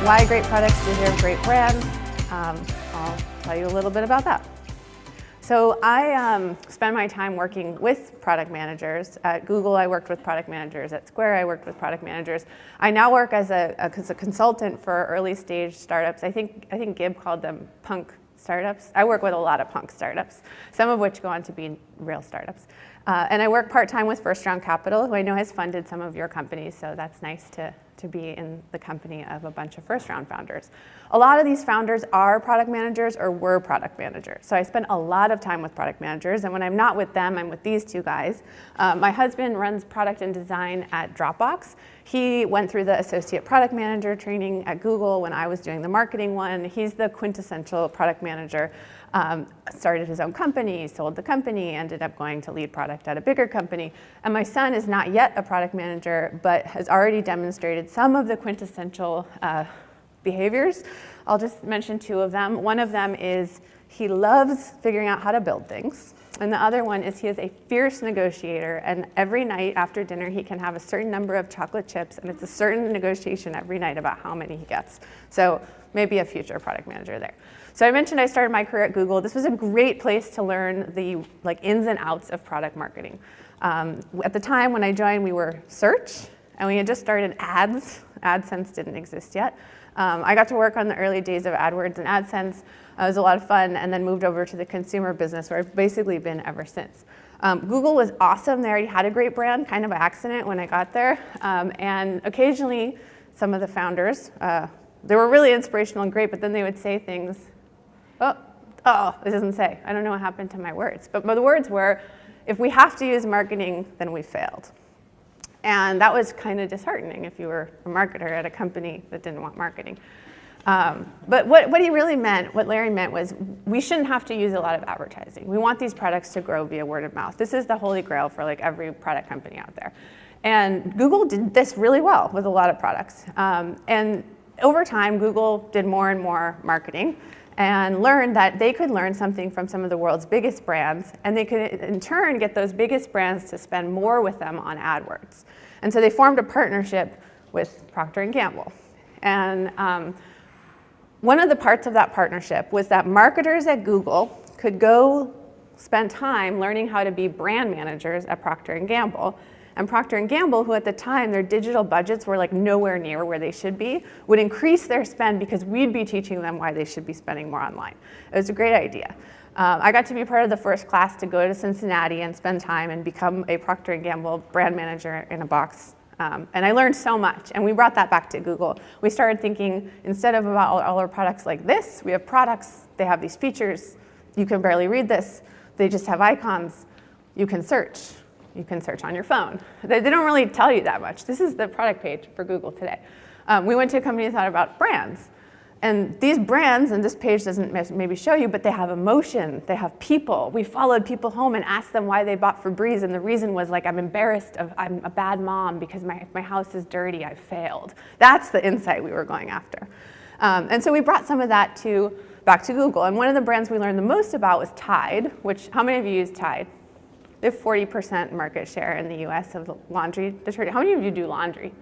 why great products deserve great brands. I'll tell you a little bit about that. So I spend my time working with product managers. At Google, I worked with product managers. At Square, I worked with product managers. I now work as a consultant for early stage startups. I think Gib called them punk startups. I work with a lot of punk startups, some of which go on to be real startups. And I work part-time with First Round Capital, who I know has funded some of your companies, so that's nice to be in the company of a bunch of first round founders. A lot of these founders are product managers or were product managers. So I spend a lot of time with product managers, and when I'm not with them, I'm with these two guys. My husband runs product and design at Dropbox. He went through the associate product manager training at Google when I was doing the marketing one. He's the quintessential product manager. Started his own company, sold the company, ended up going to lead product at a bigger company. And my son is not yet a product manager, but has already demonstrated some of the quintessential behaviors. I'll just mention two of them. One of them is he loves figuring out how to build things. And the other one is he is a fierce negotiator, and every night after dinner he can have a certain number of chocolate chips, and it's a certain negotiation every night about how many he gets. So maybe a future product manager there. So I mentioned I started my career at Google. This was a great place to learn the ins and outs of product marketing. At the time when I joined, we were search, and we had just started ads. AdSense didn't exist yet. I got to work on the early days of AdWords and AdSense. It was a lot of fun, and then moved over to the consumer business, where I've basically been ever since. Google was awesome. They already had a great brand, kind of by accident when I got there. And occasionally, some of the founders, they were really inspirational and great, but then they would say things, it doesn't say. I don't know what happened to my words. But the words were, if we have to use marketing, then we failed. And that was kind of disheartening if you were a marketer at a company that didn't want marketing. But what he really meant, what Larry meant, was we shouldn't have to use a lot of advertising. We want these products to grow via word of mouth. This is the holy grail for every product company out there. And Google did this really well with a lot of products. And over time, Google did more and more marketing and learned that they could learn something from some of the world's biggest brands, and they could in turn get those biggest brands to spend more with them on AdWords. And so they formed a partnership with Procter & Gamble. And one of the parts of that partnership was that marketers at Google could go spend time learning how to be brand managers at Procter & Gamble. And Procter & Gamble, who at the time their digital budgets were nowhere near where they should be, would increase their spend because we'd be teaching them why they should be spending more online. It was a great idea. I got to be part of the first class to go to Cincinnati and spend time and become a Procter & Gamble brand manager in a box. And I learned so much, and we brought that back to Google. We started thinking, instead of about all our products like this, we have products, they have these features, you can barely read this, they just have icons, you can search. You can search on your phone. They don't really tell you that much. This is the product page for Google today. We went to a company that thought about brands. And these brands, and this page doesn't maybe show you, but they have emotion, they have people. We followed people home and asked them why they bought Febreze, and the reason was I'm embarrassed, I'm a bad mom because my house is dirty, I failed. That's the insight we were going after. And so we brought some of that back to Google. And one of the brands we learned the most about was Tide, which, how many of you use Tide? They have 40% market share in the US of laundry detergent. How many of you do laundry?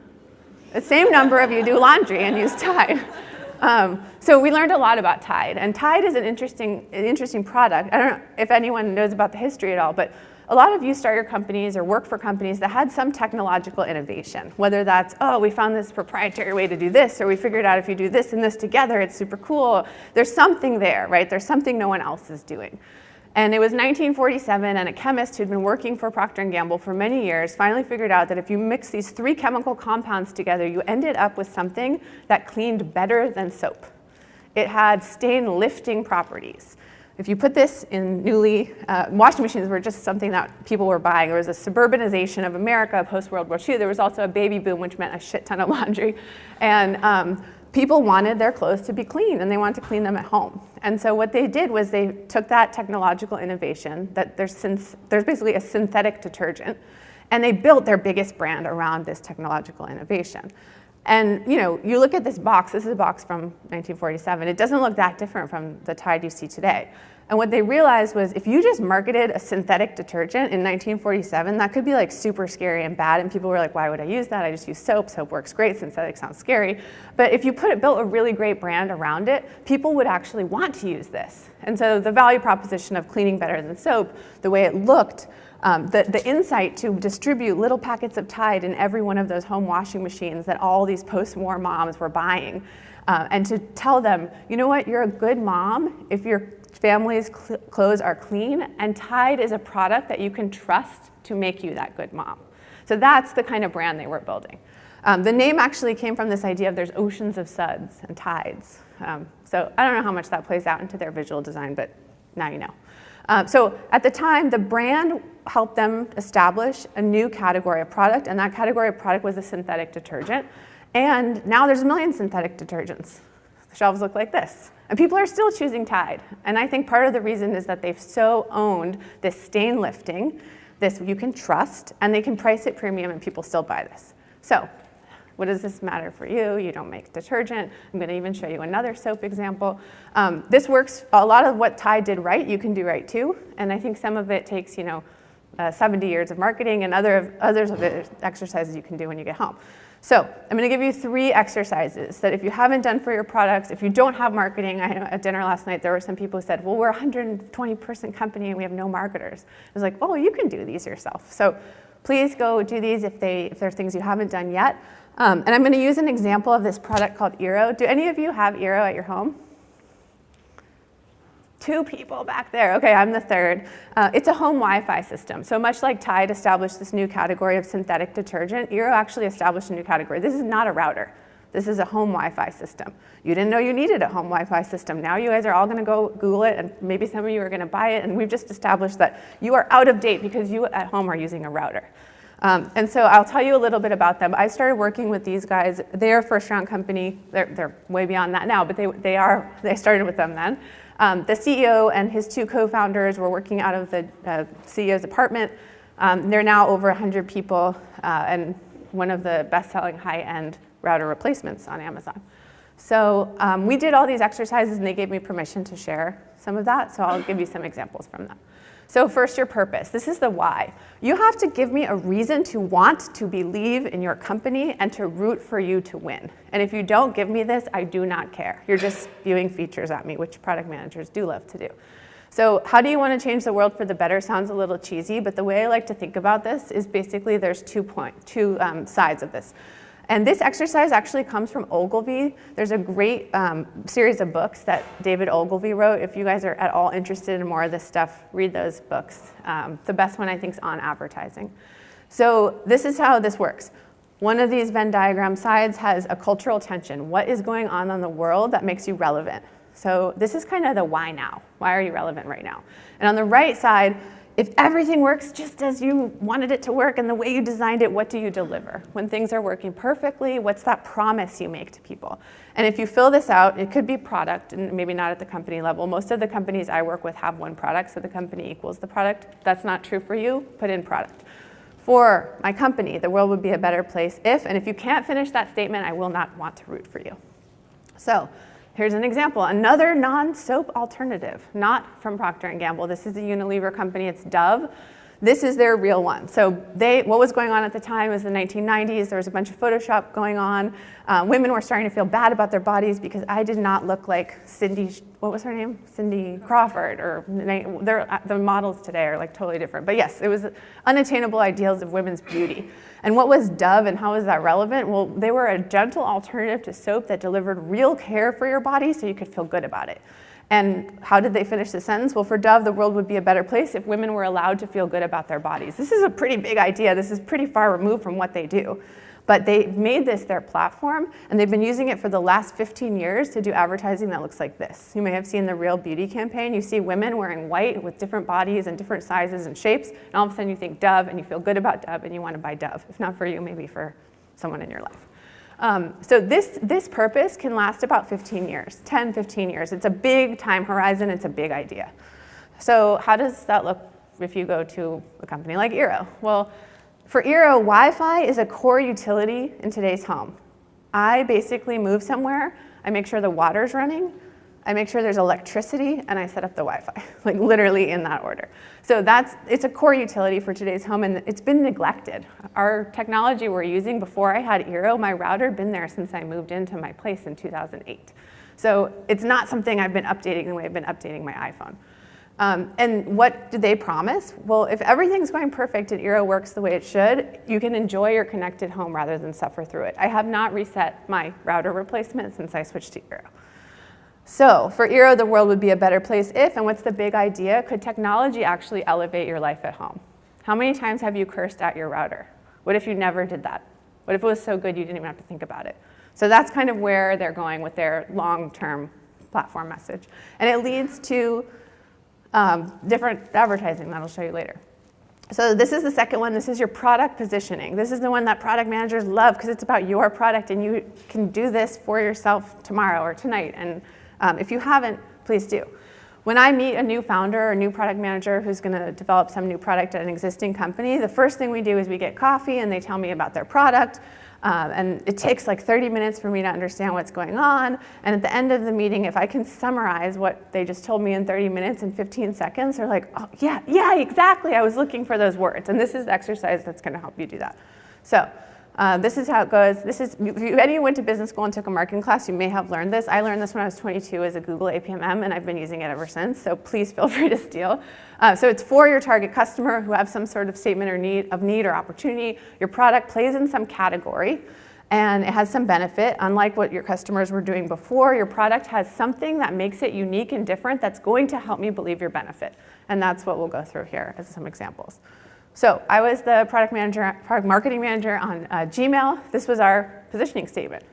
The same number of you do laundry and use Tide. So we learned a lot about Tide. And Tide is an interesting product. I don't know if anyone knows about the history at all, but a lot of you start your companies or work for companies that had some technological innovation, whether that's, we found this proprietary way to do this, or we figured out if you do this and this together, it's super cool. There's something there, right? There's something no one else is doing. And it was 1947, and a chemist who'd been working for Procter & Gamble for many years finally figured out that if you mix these 3 chemical compounds together, you ended up with something that cleaned better than soap. It had stain-lifting properties. If you put this in washing machines were just something that people were buying. There was a suburbanization of America post-World War II. There was also a baby boom, which meant a shit ton of laundry. And people wanted their clothes to be clean, and they wanted to clean them at home. And so what they did was they took that technological innovation, that there's basically a synthetic detergent, and they built their biggest brand around this technological innovation. And you look at this box, this is a box from 1947, it doesn't look that different from the Tide you see today. And what they realized was if you just marketed a synthetic detergent in 1947, that could be like super scary and bad. And people were like, why would I use that? I just use soap. Soap works great. Synthetic sounds scary. But if you built a really great brand around it, people would actually want to use this. And so the value proposition of cleaning better than soap, the way it looked, the insight to distribute little packets of Tide in every one of those home washing machines that all these post-war moms were buying, and to tell them, you know what, you're a good mom if your family's clothes are clean, and Tide is a product that you can trust to make you that good mom. So that's the kind of brand they were building. The name actually came from this idea of there's oceans of suds and tides. So I don't know how much that plays out into their visual design, but now you know. So at the time, the brand helped them establish a new category of product, and that category of product was a synthetic detergent. And now there's a million synthetic detergents. The shelves look like this. And people are still choosing Tide. And I think part of the reason is that they've so owned this stain lifting, this you can trust, and they can price it premium and people still buy this. So what does this matter for you? You don't make detergent. I'm going to even show you another soap example. This works, a lot of what Tide did right, you can do right too. And I think some of it takes, 70 years of marketing, and others of it exercises you can do when you get home. So I'm going to give you 3 exercises that if you haven't done for your products, if you don't have marketing, I know at dinner last night there were some people who said, well, we're a 120-person company and we have no marketers. I was like, oh, you can do these yourself. So please go do these if there are things you haven't done yet. And I'm going to use an example of this product called Eero. Do any of you have Eero at your home? 2 people back there. Okay, I'm the third. It's a home Wi-Fi system. So much like Tide established this new category of synthetic detergent, Eero actually established a new category. This is not a router. This is a home Wi-Fi system. You didn't know you needed a home Wi-Fi system. Now you guys are all going to go Google it, and maybe some of you are going to buy it, and we've just established that you are out of date because you at home are using a router. And so I'll tell you a little bit about them. I started working with these guys. They're a first-round company. They're way beyond that now, but they started with them then. The CEO and his 2 co-founders were working out of the CEO's apartment. They're now over 100 people and one of the best-selling high-end router replacements on Amazon. So we did all these exercises, and they gave me permission to share some of that, so I'll give you some examples from them. So first, your purpose. This is the why. You have to give me a reason to want to believe in your company and to root for you to win. And if you don't give me this, I do not care. You're just spewing features at me, which product managers do love to do. So how do you want to change the world for the better? Sounds a little cheesy, but the way I like to think about this is basically there's two sides of this. And this exercise actually comes from Ogilvy. There's a great series of books that David Ogilvy wrote. If you guys are at all interested in more of this stuff, read those books. The best one I think is on advertising. So this is how this works. One of these Venn diagram sides has a cultural tension. What is going on in the world that makes you relevant? So this is kind of the why now. Why are you relevant right now? And on the right side, if everything works just as you wanted it to work and the way you designed it, what do you deliver? When things are working perfectly, what's that promise you make to people? And if you fill this out, it could be product, and maybe not at the company level. Most of the companies I work with have one product, so the company equals the product. That's not true for you, put in product. For my company, the world would be a better place if, and if you can't finish that statement, I will not want to root for you. So here's an example, another non-soap alternative, not from Procter & Gamble. This is a Unilever company, it's Dove. This is their real one. So what was going on at the time was the 1990s. There was a bunch of Photoshop going on. Women were starting to feel bad about their bodies because I did not look like what was her name? Cindy Crawford, or the models today are like totally different. But yes, it was unattainable ideals of women's beauty. And what was Dove and how is that relevant? Well, they were a gentle alternative to soap that delivered real care for your body so you could feel good about it. And how did they finish the sentence? Well, for Dove, the world would be a better place if women were allowed to feel good about their bodies. This is a pretty big idea. This is pretty far removed from what they do. But they made this their platform, and they've been using it for the last 15 years to do advertising that looks like this. You may have seen the Real Beauty campaign. You see women wearing white with different bodies and different sizes and shapes, and all of a sudden you think Dove, and you feel good about Dove, and you want to buy Dove. If not for you, maybe for someone in your life. So this purpose can last about 15 years, 10, 15 years. It's a big time horizon. It's a big idea. So how does that look if you go to a company like Eero? Well, for Eero, Wi-Fi is a core utility in today's home. I basically move somewhere. I make sure the water's running. I make sure there's electricity, and I set up the Wi-Fi, like literally in that order. So it's a core utility for today's home, and it's been neglected. Our technology we're using, before I had Eero, my router had been there since I moved into my place in 2008. So it's not something I've been updating the way I've been updating my iPhone. And what did they promise? Well, if everything's going perfect and Eero works the way it should, you can enjoy your connected home rather than suffer through it. I have not reset my router replacement since I switched to Eero. So for Eero, the world would be a better place if, and what's the big idea, could technology actually elevate your life at home? How many times have you cursed at your router? What if you never did that? What if it was so good you didn't even have to think about it? So that's kind of where they're going with their long-term platform message. And it leads to different advertising that I'll show you later. So this is the second one. This is your product positioning. This is the one that product managers love because it's about your product, and you can do this for yourself tomorrow or tonight. And if you haven't, please do. When I meet a new founder or a new product manager who's going to develop some new product at an existing company, the first thing we do is we get coffee and they tell me about their product. And it takes like 30 minutes for me to understand what's going on. And at the end of the meeting, if I can summarize what they just told me in 30 minutes and 15 seconds, they're like, oh, yeah, exactly. I was looking for those words. And this is the exercise that's going to help you do that. So this is how it goes. If anyone went to business school and took a marketing class, you may have learned this. I learned this when I was 22 as a Google APMM, and I've been using it ever since. So please feel free to steal. So it's for your target customer who have some sort of statement of need or opportunity. Your product plays in some category, and it has some benefit. Unlike what your customers were doing before, your product has something that makes it unique and different that's going to help me believe your benefit. And that's what we'll go through here as some examples. So I was the product marketing manager on Gmail. This was our positioning statement.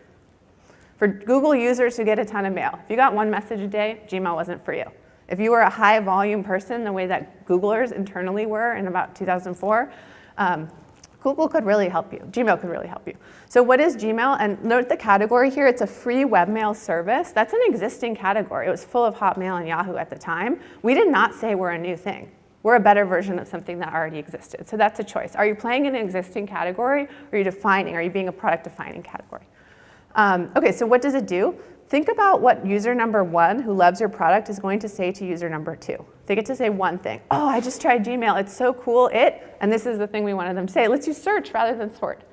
For Google users who get a ton of mail, if you got one message a day, Gmail wasn't for you. If you were a high volume person, the way that Googlers internally were in about 2004, Google could really help you. Gmail could really help you. So what is Gmail? And note the category here. It's a free webmail service. That's an existing category. It was full of Hotmail and Yahoo at the time. We did not say we're a new thing. We're a better version of something that already existed. So that's a choice. Are you playing in an existing category, or are you defining? Are you being a product-defining category? Okay, so what does it do? Think about what user number 1 who loves your product is going to say to user number 2. They get to say one thing. Oh, I just tried Gmail. It's so cool. And this is the thing we wanted them to say. It lets you search rather than sort.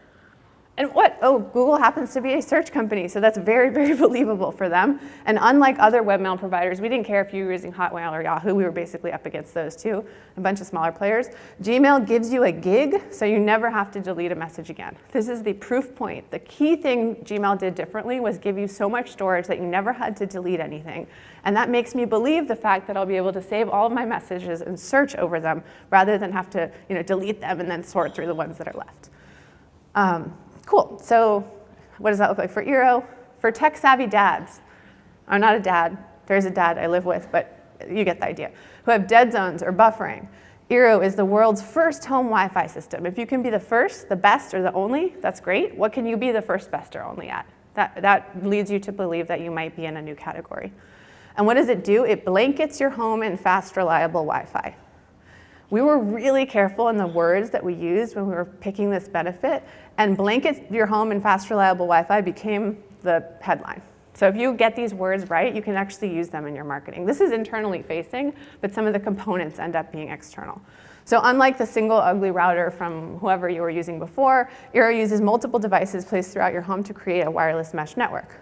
And what? Oh, Google happens to be a search company, so that's very, very believable for them. And unlike other webmail providers, we didn't care if you were using Hotmail or Yahoo. We were basically up against those too, a bunch of smaller players. Gmail gives you a gig, so you never have to delete a message again. This is the proof point. The key thing Gmail did differently was give you so much storage that you never had to delete anything. And that makes me believe the fact that I'll be able to save all of my messages and search over them rather than have to delete them and then sort through the ones that are left. Cool. So what does that look like for Eero? For tech-savvy dads, I'm not a dad. There's a dad I live with, but you get the idea, who have dead zones or buffering. Eero is the world's first home Wi-Fi system. If you can be the first, the best, or the only, that's great. What can you be the first, best, or only at? That leads you to believe that you might be in a new category. And what does it do? It blankets your home in fast, reliable Wi-Fi. We were really careful in the words that we used when we were picking this benefit, and blanket your home in fast, reliable Wi-Fi became the headline. So if you get these words right, you can actually use them in your marketing. This is internally facing, but some of the components end up being external. So unlike the single ugly router from whoever you were using before, Eero uses multiple devices placed throughout your home to create a wireless mesh network.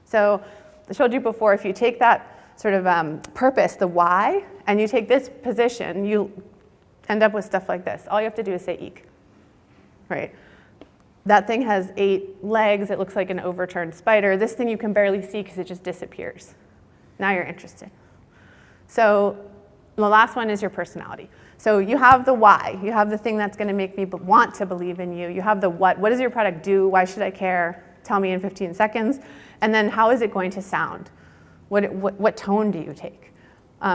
So I showed you before, if you take that sort of purpose, the why, and you take this position, you end up with stuff like this. All you have to do is say eek, right? That thing has 8 legs. It looks like an overturned spider. This thing you can barely see because it just disappears. Now you're interested. So the last one is your personality. So you have the why. You have the thing that's going to make me want to believe in you. You have the what. What does your product do? Why should I care? Tell me in 15 seconds. And then how is it going to sound? What tone do you take?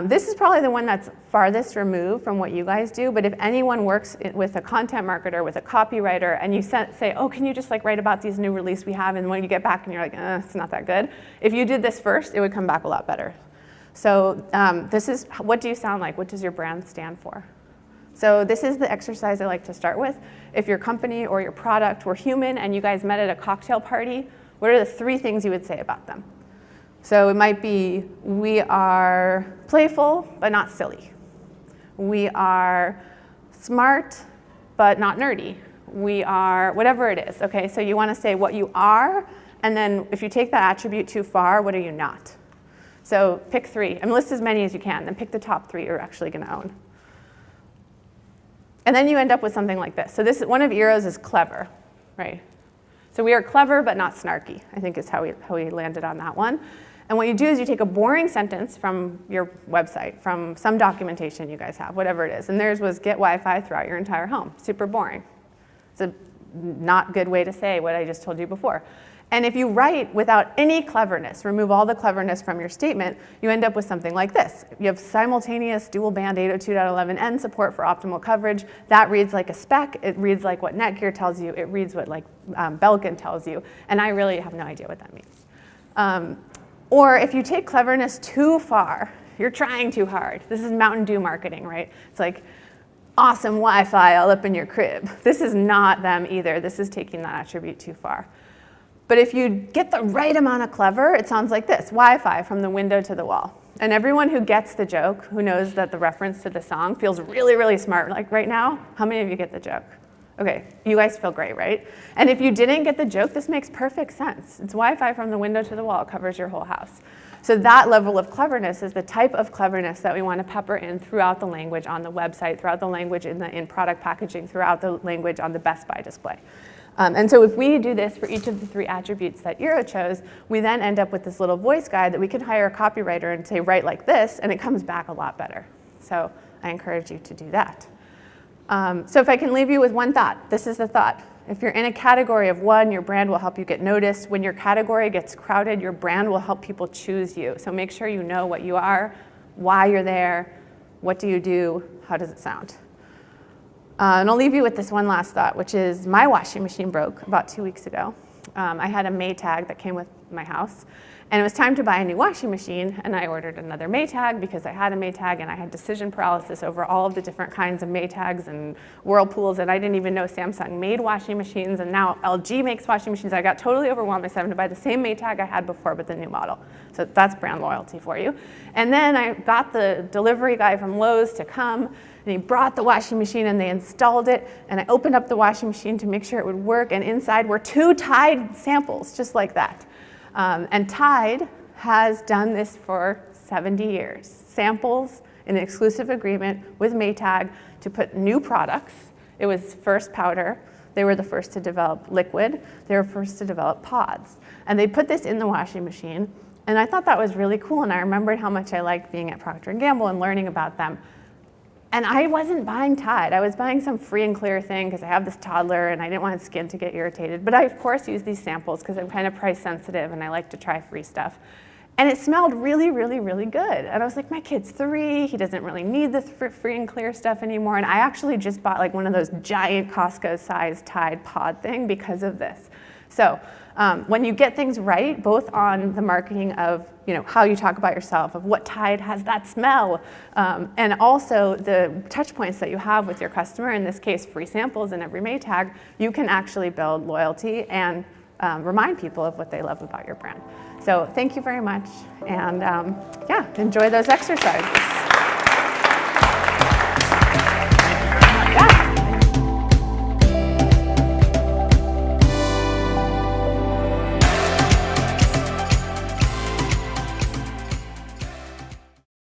This is probably the one that's farthest removed from what you guys do, but if anyone works with a content marketer, with a copywriter, and you say, oh, can you just write about these new release we have, and when you get back and you're like, it's not that good. If you did this first, it would come back a lot better. So this is, what do you sound like? What does your brand stand for? So this is the exercise I like to start with. If your company or your product were human and you guys met at a cocktail party, what are the 3 things you would say about them? So it might be, we are playful, but not silly. We are smart, but not nerdy. We are, whatever it is, okay? So you want to say what you are, and then if you take that attribute too far, what are you not? So pick 3, and list as many as you can, then pick the top 3 you're actually going to own. And then you end up with something like this. So this, one of Eero's is clever, right? So we are clever, but not snarky, I think is how we landed on that one. And what you do is you take a boring sentence from your website, from some documentation you guys have, whatever it is. And theirs was get Wi-Fi throughout your entire home. Super boring. It's a not good way to say what I just told you before. And if you write without any cleverness, remove all the cleverness from your statement, you end up with something like this. You have simultaneous dual band 802.11n support for optimal coverage. That reads like a spec. It reads like what Netgear tells you. It reads what like Belkin tells you. And I really have no idea what that means. Or if you take cleverness too far, you're trying too hard. This is Mountain Dew marketing, right? It's like awesome Wi-Fi all up in your crib. This is not them either. This is taking that attribute too far. But if you get the right amount of clever, it sounds like this, Wi-Fi from the window to the wall. And everyone who gets the joke, who knows that the reference to the song feels really, really smart, like right now, how many of you get the joke? Okay, you guys feel great, right? And if you didn't get the joke, this makes perfect sense. It's Wi-Fi from the window to the wall, it covers your whole house. So that level of cleverness is the type of cleverness that we want to pepper in throughout the language on the website, throughout the language in product packaging, throughout the language on the Best Buy display. And so if we do this for each of the 3 attributes that Eero chose, we then end up with this little voice guide that we can hire a copywriter and say, write like this, and it comes back a lot better. So I encourage you to do that. So if I can leave you with one thought, this is the thought. If you're in a category of 1, your brand will help you get noticed. When your category gets crowded, your brand will help people choose you. So make sure you know what you are, why you're there, what do you do, how does it sound. And I'll leave you with this one last thought, which is my washing machine broke about 2 weeks ago. I had a Maytag that came with my house, and it was time to buy a new washing machine, and I ordered another Maytag because I had a Maytag, and I had decision paralysis over all of the different kinds of Maytags and Whirlpools, and I didn't even know Samsung made washing machines, and now LG makes washing machines. I got totally overwhelmed. I said, I'm going to buy the same Maytag I had before, but the new model. So that's brand loyalty for you. And then I got the delivery guy from Lowe's to come, and he brought the washing machine and they installed it, and I opened up the washing machine to make sure it would work, and inside were 2 Tide samples, just like that. And Tide has done this for 70 years. Samples in an exclusive agreement with Maytag to put new products. It was first powder. They were the first to develop liquid. They were first to develop pods. And they put this in the washing machine, and I thought that was really cool, and I remembered how much I liked being at Procter & Gamble and learning about them. And I wasn't buying Tide. I was buying some free and clear thing because I have this toddler and I didn't want his skin to get irritated. But I, of course, use these samples because I'm kind of price sensitive and I like to try free stuff. And it smelled really, really, really good. And I was like, my kid's 3. He doesn't really need this free and clear stuff anymore. And I actually just bought like one of those giant Costco-sized Tide pod thing because of this. So when you get things right, both on the marketing of how you talk about yourself, of what Tide has that smell, and also the touch points that you have with your customer, in this case free samples in every Maytag, you can actually build loyalty and remind people of what they love about your brand. So thank you very much, and yeah, enjoy those exercises.